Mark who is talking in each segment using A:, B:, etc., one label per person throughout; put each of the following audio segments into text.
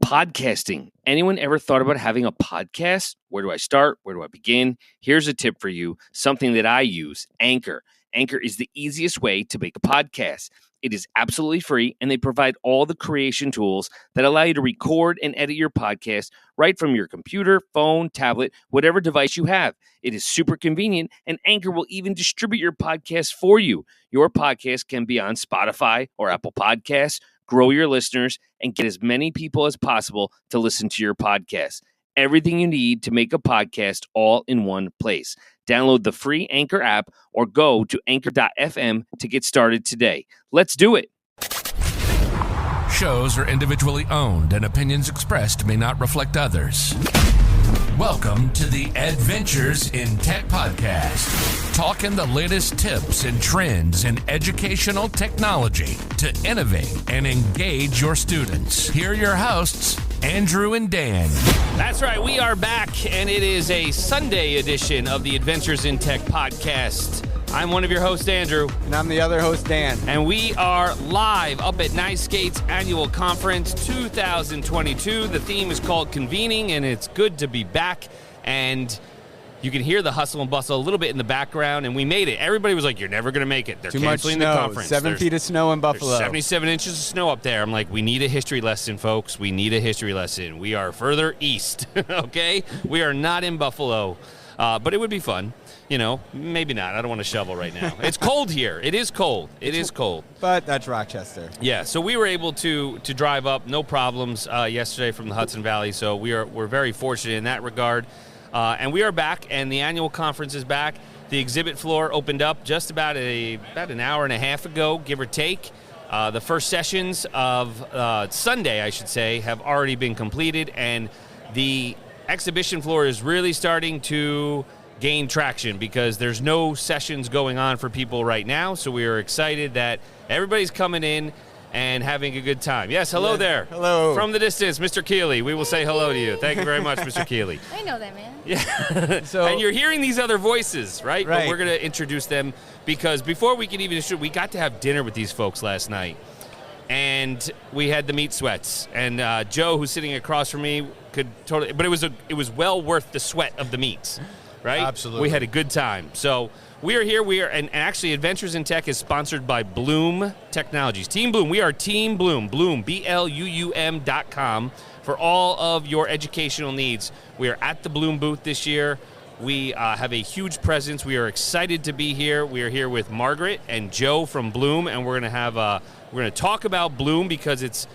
A: Podcasting. Anyone ever thought about having a podcast? Where do I start? Where do I begin? Here's a tip for you, something that I use, Anchor. Anchor is the easiest way to make a podcast. It is absolutely free, and they provide all the creation tools that allow you to record and edit your podcast right from your computer, phone, tablet, whatever device you have. It is super convenient, and Anchor will even distribute your podcast for you. Your podcast can be on Spotify or Apple Podcasts. Grow your listeners and get as many people as possible to listen to your podcast. Everything you need to make a podcast all in one place. Download the free Anchor app or go to anchor.fm to get started today. Let's do it.
B: Shows are individually owned and opinions expressed may not reflect others. Welcome to the Edventures in Tech podcast, talking the latest tips and trends in educational technology to innovate and engage your students. Here are your hosts, Andrew and Dan.
A: That's right, we are back, and it is a Sunday edition of the Adventures in Tech podcast. I'm one of your hosts, Andrew.
C: And I'm the other host, Dan.
A: And we are live up at NYSCATE's Annual Conference 2022. The theme is called Convening, and it's good to be back. And you can hear the hustle and bustle a little bit in the background, and we made it. Everybody was like, you're never going to make it. They're canceling the conference.
C: 7 feet of snow in Buffalo.
A: There's 77 inches of snow up there. I'm like, we need a history lesson, folks. We need a history lesson. We are further east, okay? We are not in Buffalo, but it would be fun. You know, maybe not. I don't want to shovel right now. It's cold here. It is cold. It is cold.
C: But that's Rochester.
A: Yeah, so we were able to drive up, no problems, yesterday from the Hudson Valley. So we're very fortunate in that regard. And we are back, and the annual conference is back. The exhibit floor opened up just about an hour and a half ago, give or take. The first sessions of Sunday, I should say, have already been completed, and the exhibition floor is really starting to gain traction because there's no sessions going on for people right now. So we are excited that everybody's coming in and having a good time. Yes, hello there.
C: Hello.
A: From the distance, Mr. Keeley. We will say hello to you. Thank you very much, Mr. Keeley.
D: I know that, man.
A: Yeah.
C: So,
A: and you're hearing these other voices, right?
C: Right.
A: But we're going to introduce them because before we can even we got to have dinner with these folks last night. And we had the meat sweats. And Joe, who's sitting across from me, could totally, but it was well worth the sweat of the meats. Right?
E: Absolutely.
A: We had a good time. So we are here. And actually Adventures in Tech is sponsored by Bloom Technologies. Team Bloom. We are Team Bloom. Bloom, BLUUM.com for all of your educational needs. We are at the Bloom booth this year. We have a huge presence. We are excited to be here. We are here with Margaret and Joe from Bloom, and we're going to talk about Bloom because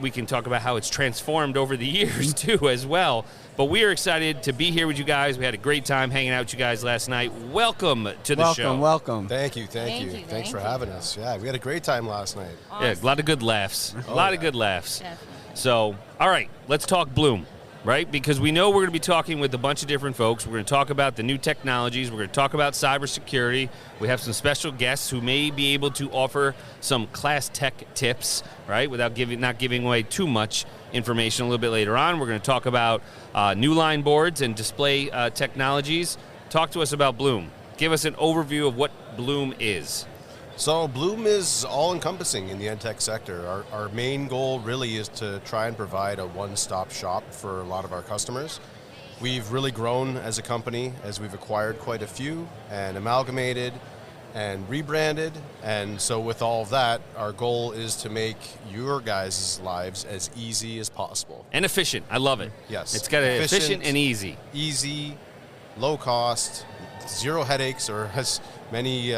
A: we can talk about how it's transformed over the years too as well. But we are excited to be here with you guys. We had a great time hanging out with you guys last night. Welcome to the show.
C: Welcome.
E: Thank you. Thanks for having us. Yeah, we had a great time last night.
D: Awesome.
A: Yeah, a lot of good laughs. A lot of good laughs.
D: Definitely.
A: So, all right, let's talk Bloom, right? Because we know we're going to be talking with a bunch of different folks. We're going to talk about the new technologies. We're going to talk about cybersecurity. We have some special guests who may be able to offer some class tech tips, right, without not giving away too much information a little bit later on. We're going to talk about new line boards and display technologies. Talk to us about Bloom. Give us an overview of what Bloom is.
E: So Bloom is all-encompassing in the EdTech sector. Our main goal really is to try and provide a one-stop shop for a lot of our customers. We've really grown as a company as we've acquired quite a few and amalgamated and rebranded. And so with all of that, our goal is to make your guys' lives as easy as possible.
A: And efficient. I love it.
E: Yes.
A: It's got efficient and easy.
E: Easy, low cost, zero headaches, or as many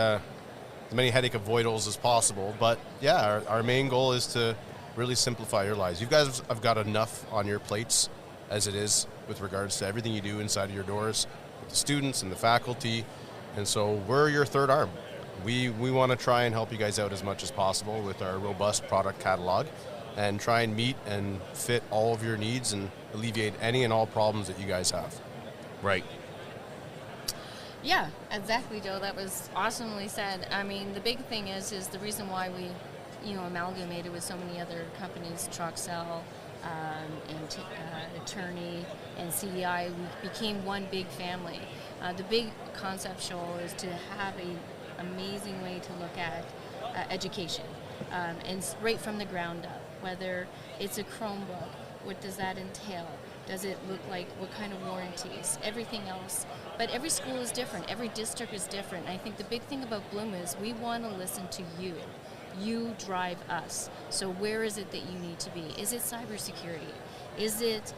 E: headache avoidals as possible. But yeah, our main goal is to really simplify your lives. You guys have got enough on your plates as it is with regards to everything you do inside of your doors, with the students and the faculty. And so we're your third arm. We want to try and help you guys out as much as possible with our robust product catalog and try and meet and fit all of your needs and alleviate any and all problems that you guys have.
A: Right.
D: Yeah, exactly, Joe. That was awesomely said. I mean, the big thing is the reason why we, amalgamated with so many other companies, Truxell, and Attorney, and CDI. We became one big family. The big conceptual is to have an amazing way to look at education, and right from the ground up, whether it's a Chromebook, What does that entail? Does it look like what kind of warranties? Everything else. But every school is different. Every district is different. I think the big thing about Bloom is we want to listen to you. You drive us. So where is it that you need to be? Is it cybersecurity? Is it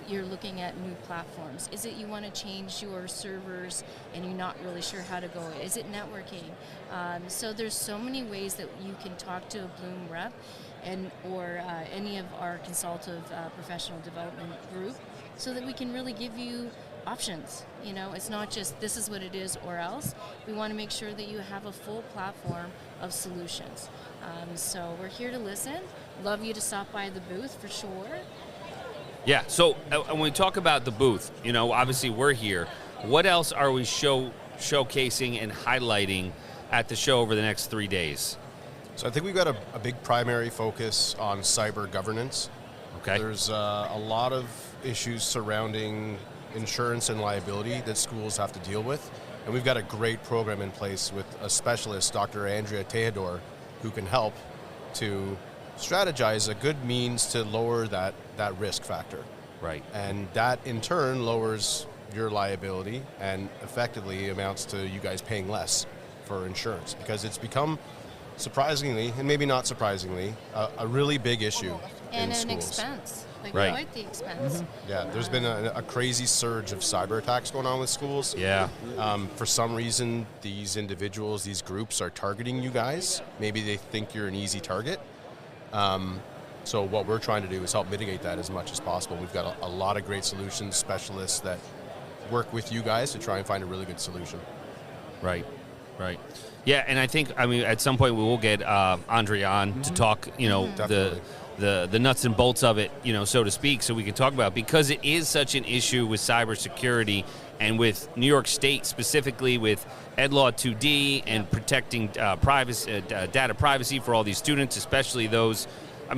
D: you're looking at new platforms? Is it you want to change your servers and you're not really sure how to go? Is it networking? So there's so many ways that you can talk to a Bloom rep or any of our consultative professional development group so that we can really give you options. You know, it's not just this is what it is or else. We want to make sure that you have a full platform of solutions. So we're here to listen. Love you to stop by the booth for sure.
A: Yeah, so when we talk about the booth, you know, obviously we're here. What else are we showcasing and highlighting at the show over the next 3 days?
E: So I think we've got a big primary focus on cyber governance.
A: Okay.
E: There's a lot of issues surrounding insurance and liability that schools have to deal with. And we've got a great program in place with a specialist, Dr. Andrea Tejedor, who can help to strategize a good means to lower that risk factor.
A: Right.
E: And that in turn lowers your liability and effectively amounts to you guys paying less for insurance, because it's become, surprisingly, and maybe not surprisingly, a really big issue
D: And
E: in
D: an
E: schools.
D: expense. Like
A: Right.
D: quite the expense.
E: Yeah, there's been a crazy surge of cyber attacks going on with schools.
A: Yeah.
E: For some reason, these individuals, these groups are targeting you guys. Maybe they think you're an easy target. So what we're trying to do is help mitigate that as much as possible. We've got a lot of great solutions specialists that work with you guys to try and find a really good solution.
A: Right. Yeah, and I think, at some point we will get Andre on to talk,
E: Definitely.
A: the nuts and bolts of it, so to speak, so we can talk about it, because it is such an issue with cybersecurity and with New York State specifically with Ed Law 2D and protecting privacy, data privacy for all these students, especially those,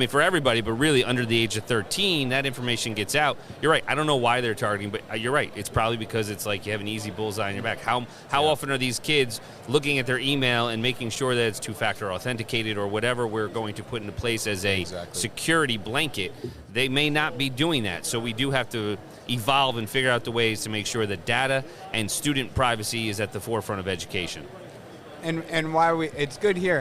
A: for everybody, but really under the age of 13, that information gets out. You're right. I don't know why they're targeting, but you're right. It's probably because it's like you have an easy bullseye on your back. How often are these kids looking at their email and making sure that it's two-factor authenticated or whatever we're going to put into place as a security blanket? They may not be doing that. So we do have to evolve and figure out the ways to make sure that data and student privacy is at the forefront of education.
C: And why it's good here.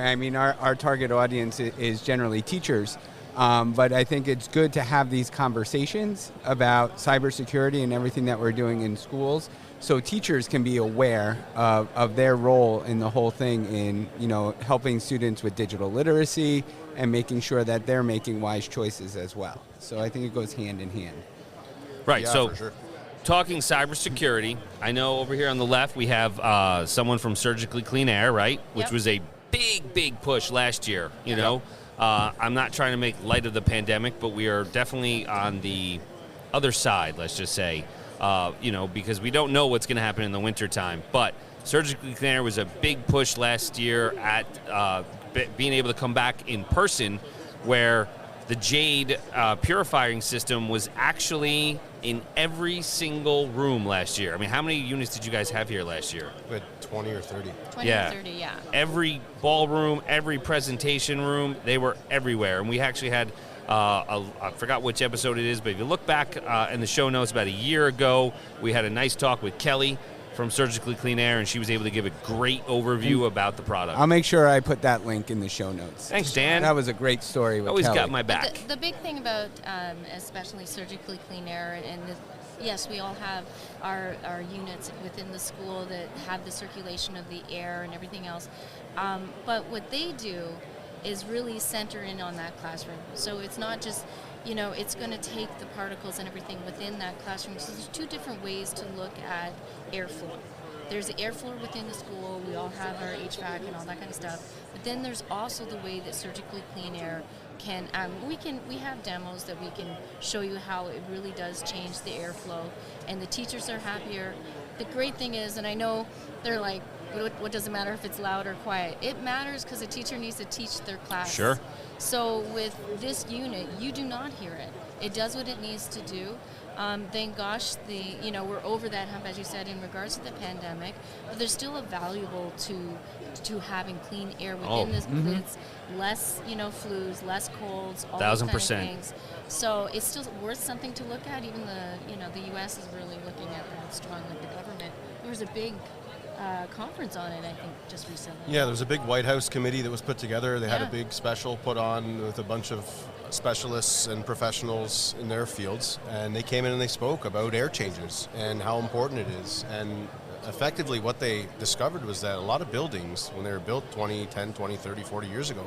C: Our target audience is generally teachers, but I think it's good to have these conversations about cybersecurity and everything that we're doing in schools, so teachers can be aware of their role in the whole thing in helping students with digital literacy and making sure that they're making wise choices as well. So I think it goes hand in hand.
A: Right.
E: Yeah,
A: So.
E: for sure.
A: Talking cybersecurity, I know over here on the left we have someone from Surgically Clean Air, right? Which was a big push last year, you know. I'm not trying to make light of the pandemic, but we are definitely on the other side, let's just say, because we don't know what's going to happen in the wintertime. But Surgically Clean Air was a big push last year at being able to come back in person, where the Jade purifying system was actually in every single room last year. How many units did you guys have here last year?
E: We had 20 or 30.
D: 20 or 30, yeah.
A: Every ballroom, every presentation room, they were everywhere. And we actually had, I forgot which episode it is, but if you look back in the show notes about a year ago, we had a nice talk with Kelly from Surgically Clean Air, and she was able to give a great overview about the product.
C: I'll make sure I put that link in the show notes.
A: Thanks, Dan.
C: That was a great story with
A: Always
C: Kelly.
A: got my back.
D: The big thing about especially Surgically Clean Air, yes, we all have our units within the school that have the circulation of the air and everything else, but what they do is really center in on that classroom. So it's not just, it's going to take the particles and everything within that classroom. So there's two different ways to look at airflow. There's the airflow within the school. We all have our HVAC and all that kind of stuff. But then there's also the way that Surgically Clean Air can, we have demos that we can show you how it really does change the airflow, and the teachers are happier. The great thing is, and I know they're like, what does it matter if it's loud or quiet? It matters because a teacher needs to teach their class.
A: Sure.
D: So with this unit, you do not hear it. It does what it needs to do. Thank gosh, we're over that hump, as you said, in regards to the pandemic. But there's still a valuable to having clean air within this. It's less, flus, less colds, all those kind of
A: 1,000%.
D: things. So it's still worth something to look at. Even the U.S. is really looking at that strong, like the government. There was a big conference on it, I think, just recently.
E: Yeah, there was a big White House committee that was put together. They had a
D: Yeah.
E: big special put on with a bunch of specialists and professionals in their fields, and they came in and they spoke about air changes and how important it is. And effectively what they discovered was that a lot of buildings, when they were built 20, 10, 20, 30, 40 years ago,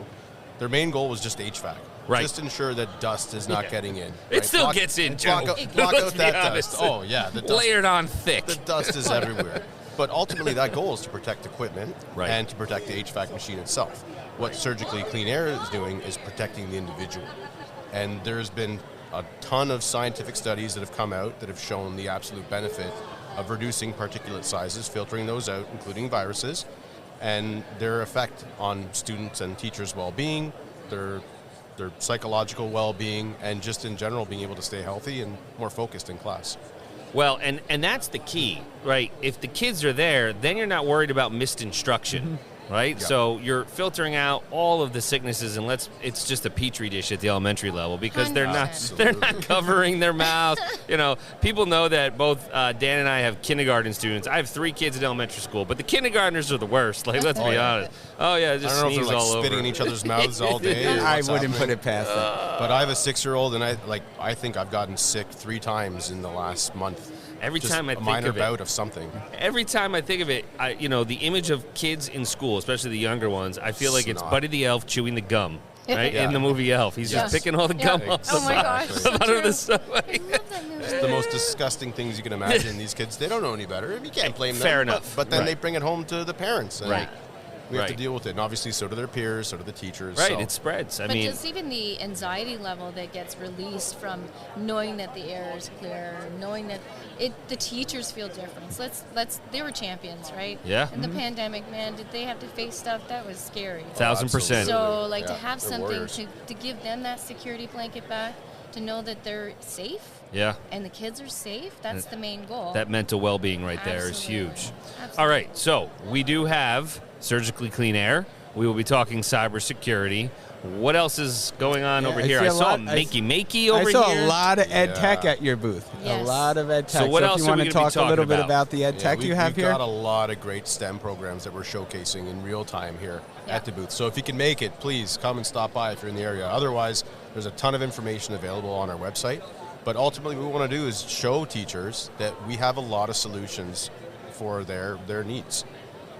E: their main goal was just HVAC.
A: Right.
E: Just ensure that dust is not getting in.
A: It
E: right?
A: still gets in, Joe.
E: Block
A: Let's
E: out
A: be
E: that
A: honest.
E: dust. Oh, yeah. The dust,
A: Layered on thick.
E: the dust is everywhere. But ultimately, that goal is to protect equipment
A: Right.
E: and to protect the HVAC machine itself. What Surgically Clean Air is doing is protecting the individual. And there's been a ton of scientific studies that have come out that have shown the absolute benefit of reducing particulate sizes, filtering those out, including viruses, and their effect on students' and teachers' well-being, their psychological well-being, and just in general being able to stay healthy and more focused in class.
A: Well, and that's the key, right? If the kids are there, then you're not worried about missed instruction, right?
E: Yeah.
A: So you're filtering out all of the sicknesses, and it's just a petri dish at the elementary level because they're not
E: Absolutely.
A: covering their mouth. People know that both Dan and I have kindergarten students. I have 3 kids in elementary school, but the kindergartners are the worst. Like, let's be honest. Oh yeah,
E: I
A: just
E: don't know if
A: sneeze
E: they're
A: all
E: like
A: over.
E: spitting in each other's mouths all day. or
C: I
E: what's
C: wouldn't
E: happening.
C: put it past them.
E: But I have a 6-year-old, and I think I've gotten sick 3 times in the last month.
A: Every
E: Just
A: time I
E: a
A: think
E: minor
A: of it.
E: bout of something.
A: Every time I think of it, the image of kids in school, especially the younger ones, I feel like it's
E: Snot.
A: Buddy the Elf chewing the gum, right?
E: Yeah.
A: In the movie Elf. He's just
D: Yes.
A: picking all the gum
D: Yeah.
A: off
D: Oh my gosh, so
A: out of the
D: true.
A: subway.
D: I love that movie.
E: It's the most disgusting things you can imagine. These kids, they don't know any better. You can't blame them.
A: Fair
E: but-
A: enough.
E: But then
A: Right.
E: they bring it home to the parents. And
A: Right.
E: We have to
A: Right.
E: deal with it. And obviously, so do their peers, so do the teachers.
A: Right,
E: so.
A: it spreads. I
D: But
A: mean,
D: just even the anxiety level that gets released from knowing that the air is clear, knowing that the teachers feel different. So they were champions, right?
A: Yeah.
D: In the pandemic, man, did they have to face stuff that was scary?
A: 1,000%.
D: So, like, to
E: Yeah,
D: have
E: they're
D: something
E: warriors.
D: to give them that security blanket back, to know that they're safe
A: Yeah.
D: and the kids are safe, that's the main goal.
A: That mental well-being right there is
D: Absolutely.
A: huge.
D: Absolutely.
A: All right, so we do have Surgically Clean Air. We will be talking cybersecurity. What else is going on
C: Yeah,
A: over
C: I
A: here?
C: see
A: I
C: a
A: saw
C: lot-
A: Makey over
C: I saw
A: here.
C: a lot of ed tech
E: Yeah.
C: at your booth.
D: Yes.
C: A lot of ed tech.
A: So what else
C: if
A: are
C: you want
A: we
C: to
A: gonna be
C: talk a little
A: talking
C: bit
A: about?
C: about the ed tech you have
E: we've
C: here?
E: got a lot of great STEM programs that we're showcasing in real time here
D: Yeah.
E: at the booth. So if you can make it, please come and stop by if you're in the area. Otherwise, there's a ton of information available on our website. But ultimately, what we want to do is show teachers that we have a lot of solutions for their needs,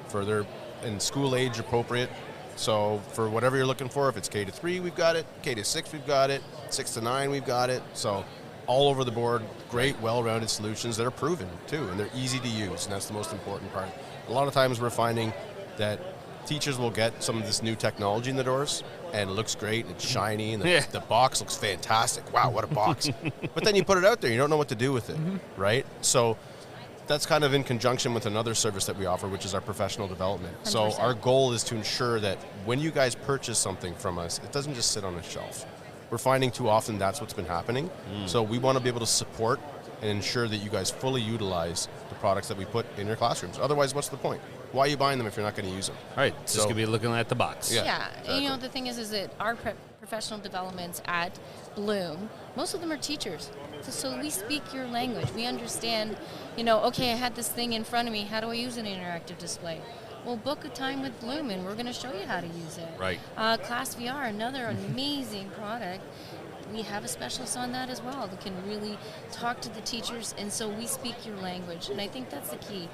E: for their and school age appropriate. So for whatever you're looking for, if it's K-3, we've got it. K-6, we've got it. 6-9, we've got it. So all over the board, great, well-rounded solutions that are proven too, and they're easy to use, and that's the most important part. A lot of times we're finding that teachers will get some of this new technology in the doors, and it looks great, and it's shiny, and
A: Yeah.
E: the box looks fantastic. Wow, what a box. But then you put it out there, you don't know what to do with it, right? So that's kind of in conjunction with another service that we offer, which is our professional development. So
D: 100%.
E: our goal is to ensure that when you guys purchase something from us, it doesn't just sit on a shelf. We're finding too often that's what's been happening. So we want to be able to support and ensure that you guys fully utilize the products that we put in your classrooms. Otherwise, what's the point? Why are you buying them if you're not going to use them?
A: All right, it's just
E: So-
A: going to be looking at the box.
E: Yeah.
D: Yeah, and you know,
E: exactly.
D: the thing is that our professional developments at Bloom, most of them are teachers. So we speak your language. We understand, okay, I had this thing in front of me. How do I use an interactive display? Well, book a time with Bloom, and we're going to show you how to use it.
A: Right.
D: Class VR, another amazing product. We have a specialist on that as well that can really talk to the teachers, and so we speak your language, and I think that's the key.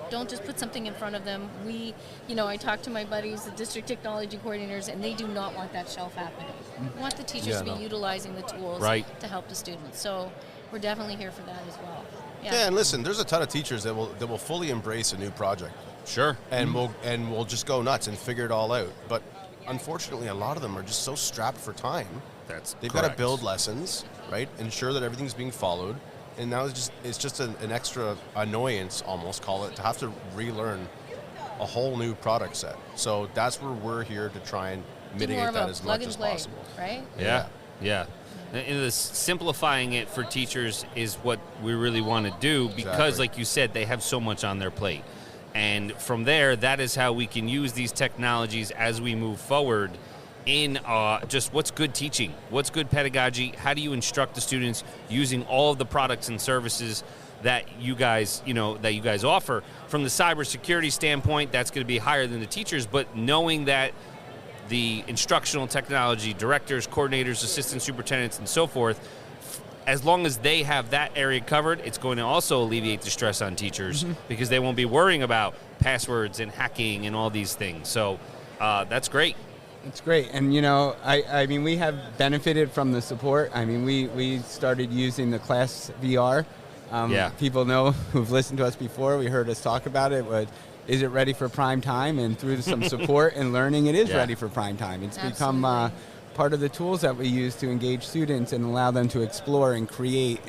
D: Don't just put something in front of them. I talk to my buddies, the district technology coordinators, and they do not want that shelf happening. We want the teachers
E: Yeah,
D: to be
E: no.
D: utilizing the tools
A: Right.
D: to help the students. So we're definitely here for that as well.
E: Yeah, and listen, there's a ton of teachers that will fully embrace a new project.
A: Sure.
E: And we'll just go nuts and figure it all out. But unfortunately, a lot of them are just so strapped for time. They've got to
A: correct.
E: build lessons, right? Ensure that everything's being followed. And now it's just an extra annoyance, almost call it, to have to relearn a whole new product set. So that's where we're here to try and
D: Do more
E: mitigate
D: of
E: that
D: a
E: as
D: plug
E: much
D: and
E: as
D: play,
E: possible.
D: right?
A: Yeah. And the simplifying it for teachers is what we really want to do because,
E: Exactly.
A: like you said, they have so much on their plate. And from there, that is how we can use these technologies as we move forward in just what's good teaching, what's good pedagogy, how do you instruct the students using all of the products and services that you guys offer. From the cybersecurity standpoint, that's going to be higher than the teachers, but knowing that the instructional technology directors, coordinators, assistant superintendents, and so forth, as long as they have that area covered, it's going to also alleviate the stress on teachers because they won't be worrying about passwords and hacking and all these things. So that's great.
C: It's great. And, I mean, we have benefited from the support. I mean, we started using the Class VR. People know who've listened to us before. We heard us talk about it. But is it ready for prime time? And through some support and learning, it is ready for prime time. It's become part of the tools that we use to engage students and allow them to explore and create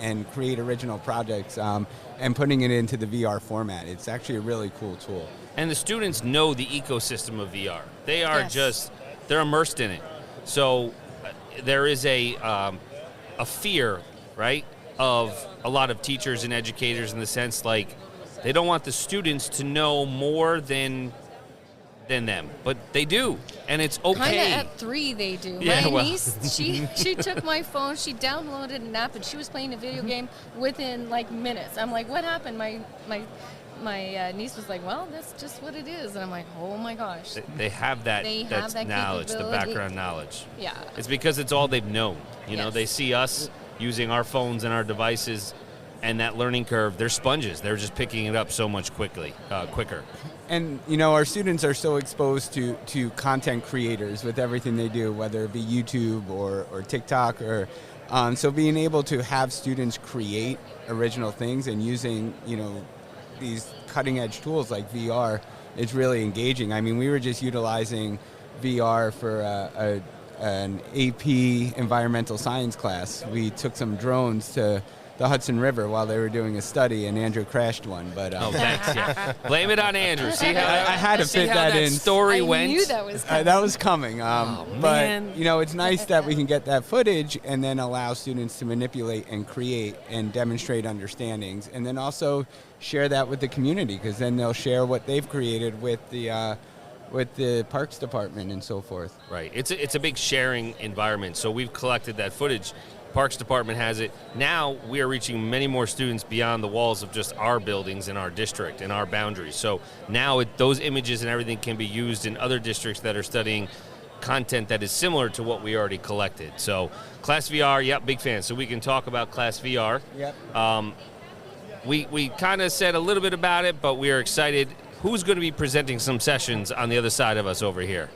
C: original projects and putting it into the VR format. It's actually a really cool tool.
A: And the students know the ecosystem of VR. They are they're immersed in it. So there is a fear, right, of a lot of teachers and educators in the sense like they don't want the students to know more than them, but they do, and it's okay.
D: Kind of at 3 they do.
A: Yeah,
D: my niece, she took my phone, she downloaded an app, and she was playing a video game within like minutes. I'm like, what happened? My niece was like, well, that's just what it is, and I'm like, oh my gosh.
A: They have that.
D: Have that
A: knowledge, the background knowledge.
D: Yeah.
A: It's because it's all they've known. They see us using our phones and our devices, and that learning curve. They're sponges. They're just picking it up so much quicker.
C: And, our students are so exposed to content creators with everything they do, whether it be YouTube or TikTok. So being able to have students create original things and using, these cutting-edge tools like VR is really engaging. I mean, we were just utilizing VR for an AP environmental science class. We took some drones to the Hudson River while they were doing a study, and Andrew crashed one. But
A: thanks. Yeah, blame it on Andrew. See how
C: I had to fit that in.
A: Story went.
D: I knew that was coming.
C: That was coming. But
A: man.
C: it's nice that we can get that footage and then allow students to manipulate and create and demonstrate understandings, and then also share that with the community, because then they'll share what they've created with the Parks Department and so forth.
A: Right. It's a big sharing environment. So we've collected that footage. Parks Department has it. Now we are reaching many more students beyond the walls of just our buildings in our district and our boundaries. So now those images and everything can be used in other districts that are studying content that is similar to what we already collected. So Class VR, yep, big fan. So we can talk about Class VR.
C: Yep.
A: We kind of said a little bit about it, but we are excited. Who's going to be presenting some sessions on the other side of us over here?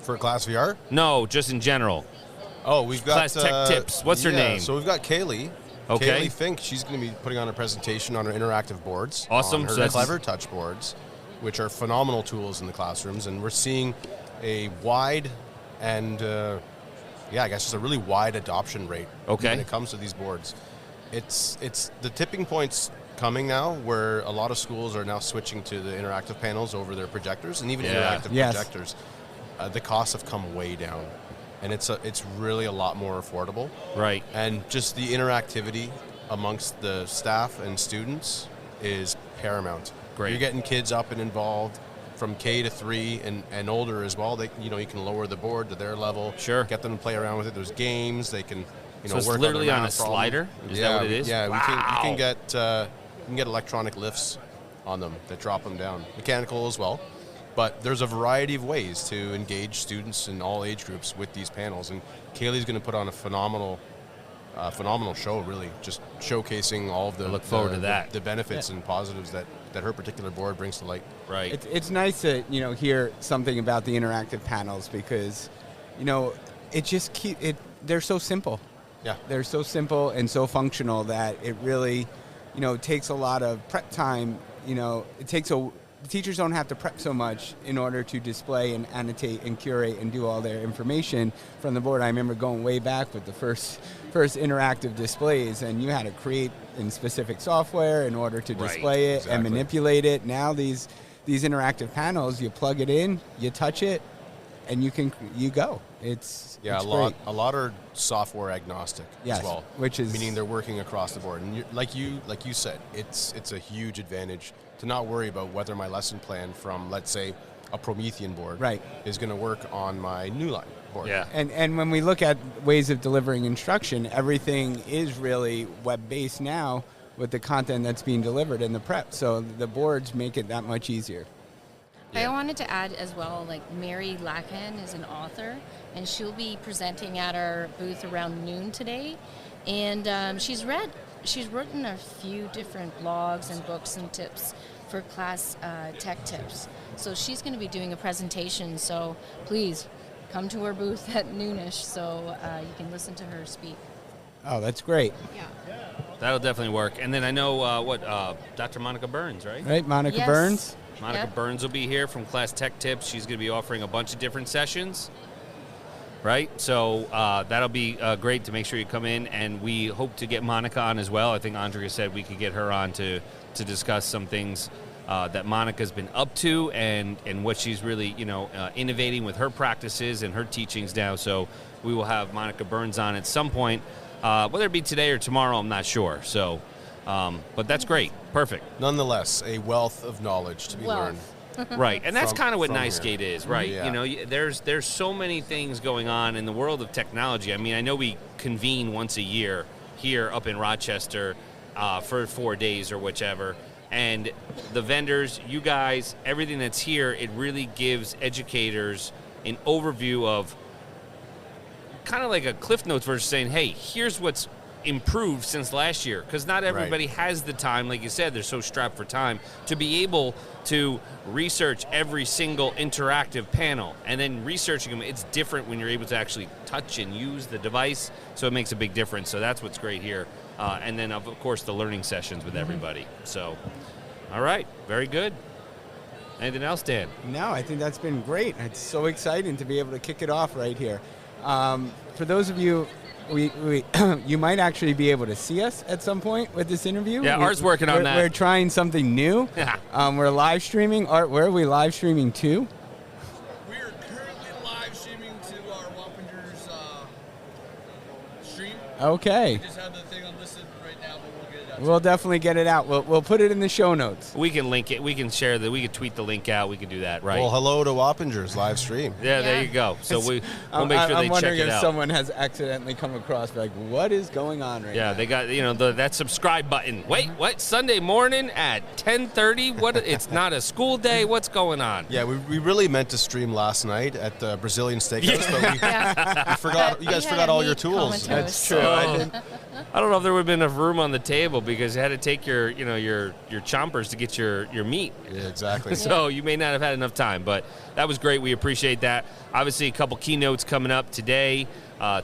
E: For Class VR?
A: No, just in general.
E: Oh, we've got
A: Class Tech Tips. What's her name?
E: So we've got Kaylee.
A: Okay.
E: Kaylee Fink. She's going to be putting on a presentation on her interactive boards.
A: Awesome.
E: On her Clever Touch boards, which are phenomenal tools in the classrooms, and we're seeing a wide and I guess it's a really wide adoption rate when it comes to these boards. It's the tipping point's coming now, where a lot of schools are now switching to the interactive panels over their projectors, and even interactive projectors. The costs have come way down, and it's really a lot more affordable.
A: Right.
E: And just the interactivity amongst the staff and students is paramount.
A: Great.
E: You're getting kids up and involved from K to 3 and older as well. They, you can lower the board to their level.
A: Sure.
E: Get them to play around with it. There's games they can.
A: So it's literally on a slider? Is that what it is?
E: Yeah,
A: wow.
E: you can get electronic lifts on them that drop them down. Mechanical as well. But there's a variety of ways to engage students in all age groups with these panels. And Kaylee's going to put on a phenomenal show, really, just showcasing all of the,
A: I look forward to that.
E: The benefits and positives that her particular board brings to light.
A: Right.
C: It's nice to hear something about the interactive panels, because it just they're so simple.
E: Yeah.
C: They're so simple and so functional that it really, takes a lot of prep time. Teachers don't have to prep so much in order to display and annotate and curate and do all their information from the board. I remember going way back with the first interactive displays, and you had to create in specific software in order to display it and manipulate it. Now these interactive panels, you plug it in, you touch it, and you go. It's
E: a lot are software agnostic as well,
C: which is
E: meaning they're working across the board. And like you said, it's a huge advantage to not worry about whether my lesson plan from, let's say, a Promethean board
C: Right.
E: is going to work on my new line board.
A: Yeah.
C: And when we look at ways of delivering instruction, everything is really web-based now with the content that's being delivered in the prep. So the boards make it that much easier.
D: I wanted to add as well, like Mary Lacan is an author, and she'll be presenting at our booth around noon today. And she's written a few different blogs and books and tips for class tech tips. So she's going to be doing a presentation. So please come to her booth at noonish so you can listen to her speak.
C: Oh, that's great.
D: Yeah.
A: That'll definitely work. And then I know Dr. Monica Burns, right?
C: Right, Monica
D: Yes.
C: Burns?
A: Monica
D: Yep.
A: Burns will be here from Class Tech Tips. She's going to be offering a bunch of different sessions, right? So that'll be great to make sure you come in. And we hope to get Monica on as well. I think Andrea said we could get her on to discuss some things that Monica's been up to and what she's really, innovating with her practices and her teachings now. So we will have Monica Burns on at some point, whether it be today or tomorrow, I'm not sure. So, but that's great. Perfect.
E: Nonetheless, a wealth of knowledge to be learned.
A: Right, and that's
E: From-
A: kind of what
E: from
A: NYSCATE
E: here.
A: is, right?
E: Yeah.
A: There's so many things going on in the world of technology. I mean, I know we convene once a year here up in Rochester for 4 days or whichever, and the vendors, you guys, everything that's here, it really gives educators an overview of kind of like a Cliff Notes version saying, hey, here's what's improved since last year, because not everybody has the time, like you said, they're so strapped for time, to be able to research every single interactive panel. And then researching them, it's different when you're able to actually touch and use the device, so it makes a big difference. So that's what's great here. And then, of course, the learning sessions with everybody. So, all right, very good. Anything else, Dan?
C: No, I think that's been great. It's so exciting to be able to kick it off right here. For those of you, you might actually be able to see us at some point with this interview.
A: Yeah, Art's working on that.
C: We're trying something new. We're live streaming. Art, where are we live streaming to?
F: We are currently live streaming to our Wappingers stream.
C: Okay.
F: We just have the thing unlisted right now, but we'll get it out.
C: We'll definitely get it out. We'll put it in the show notes.
A: We can link it. We can share that. We can tweet the link out. We can do that, right?
E: Well, hello to Wappingers live stream.
A: Yeah, there
D: Yeah.
A: you go. So we'll make sure
C: I'm
A: they check
C: wondering
A: it
C: if
A: out.
C: someone has accidentally come across, like, what is going on right now?
A: Yeah, they got that subscribe button. Wait, what? Sunday morning at 10:30? What? It's not a school day. What's going on?
E: Yeah, we really meant to stream last night at the Brazilian Steakhouse, but we forgot. You guys forgot all your tools.
C: That's true.
A: I don't know if there would have been enough room on the table because you had to take your chompers to get your meat.
E: Yeah, exactly.
A: So you may not have had enough time, but that was great. We appreciate that. Obviously, a couple keynotes coming up today.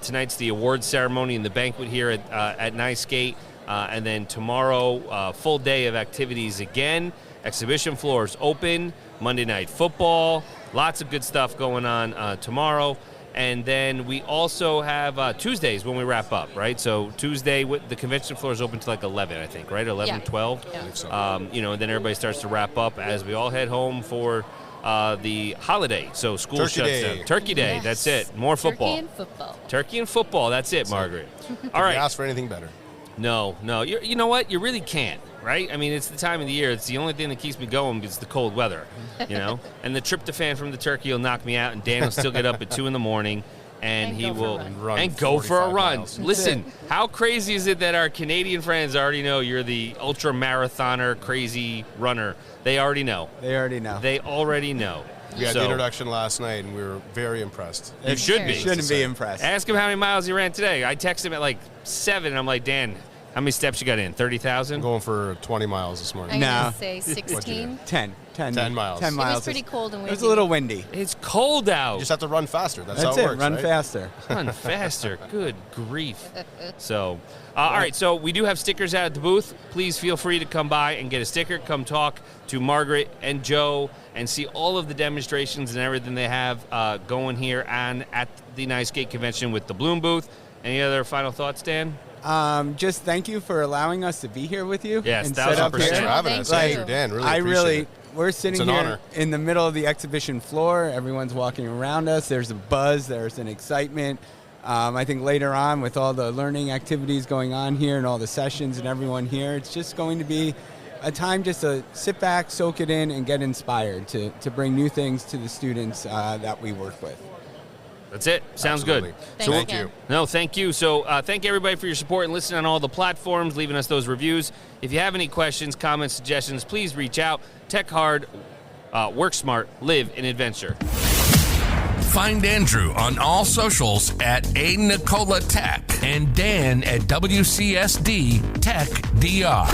A: Tonight's the awards ceremony and the banquet here at NYSCATE. And then tomorrow, full day of activities again. Exhibition floors open. Monday Night Football. Lots of good stuff going on tomorrow. And then we also have Tuesdays when we wrap up, right? So Tuesday, the convention floor is open to like 11, I think, right? 11,
D: Yeah.
A: 12.
D: Yeah.
E: So.
A: And then everybody starts to wrap up as we all head home for the holiday. So school
E: Turkey
A: shuts
E: Day.
A: down. Turkey Day,
D: Yes.
A: that's it. More football.
D: Turkey and football.
A: Turkey and football, that's it, Margaret. All
E: You
A: right.
E: ask for anything better.
A: No. You know what? You really can't, right? I mean, it's the time of the year. It's the only thing that keeps me going is the cold weather, And the tryptophan from the turkey will knock me out, and Dan will still get up at 2 in the morning. And
D: And
A: he
D: go for a
A: will
D: run.
E: Run
A: go for a
E: 45
A: run.
E: miles.
A: Listen, how crazy is it that our Canadian friends already know you're the ultra marathoner, crazy runner? They already know.
C: They already know.
A: They already know.
E: We had
A: So,
E: the introduction last night, and we were very impressed.
A: You should be.
C: Shouldn't be impressed.
A: Ask him how many miles he ran today. I texted him at like 7, and I'm like, Dan, how many steps you got in? 30,000?
E: I'm going for 20 miles this
D: I'm
E: morning.
C: No.
D: going to say 16.
C: 10
E: miles.
C: 10
E: It was
C: miles.
D: pretty cold and
C: It was a
D: windy.
C: little windy.
A: It's cold out.
E: You just have to run faster. That's
C: That's
E: how
C: it.
E: it works,
C: Run
E: right?
C: faster.
A: Run faster. Good grief. So, all right. So we do have stickers out at the booth. Please feel free to come by and get a sticker. Come talk to Margaret and Joe and see all of the demonstrations and everything they have going here at the NYSCATE convention with the Bloom booth. Any other final thoughts, Dan?
C: Just thank you for allowing us to be here with you.
A: Yes,
C: and set up
A: 1000%.
E: Thanks for
C: here.
E: having us,
D: Thank
E: Andrew,
D: you.
E: Dan. Really
C: I
E: appreciate
C: really,
E: it.
C: we're sitting
E: It's an
C: here
E: honor.
C: in the middle of the exhibition floor. Everyone's walking around us. There's a buzz. There's an excitement. I think later on, with all the learning activities going on here and all the sessions and everyone here, it's just going to be a time just to sit back, soak it in, and get inspired to bring new things to the students that we work with.
A: That's it. Sounds
E: Absolutely.
A: good.
E: Thank you.
A: No, thank you. So thank everybody for your support and listening on all the platforms, leaving us those reviews. If you have any questions, comments, suggestions, please reach out. Tech hard, work smart, live in adventure.
B: Find Andrew on all socials at A Nicola Tech and Dan at WCSD Tech DR.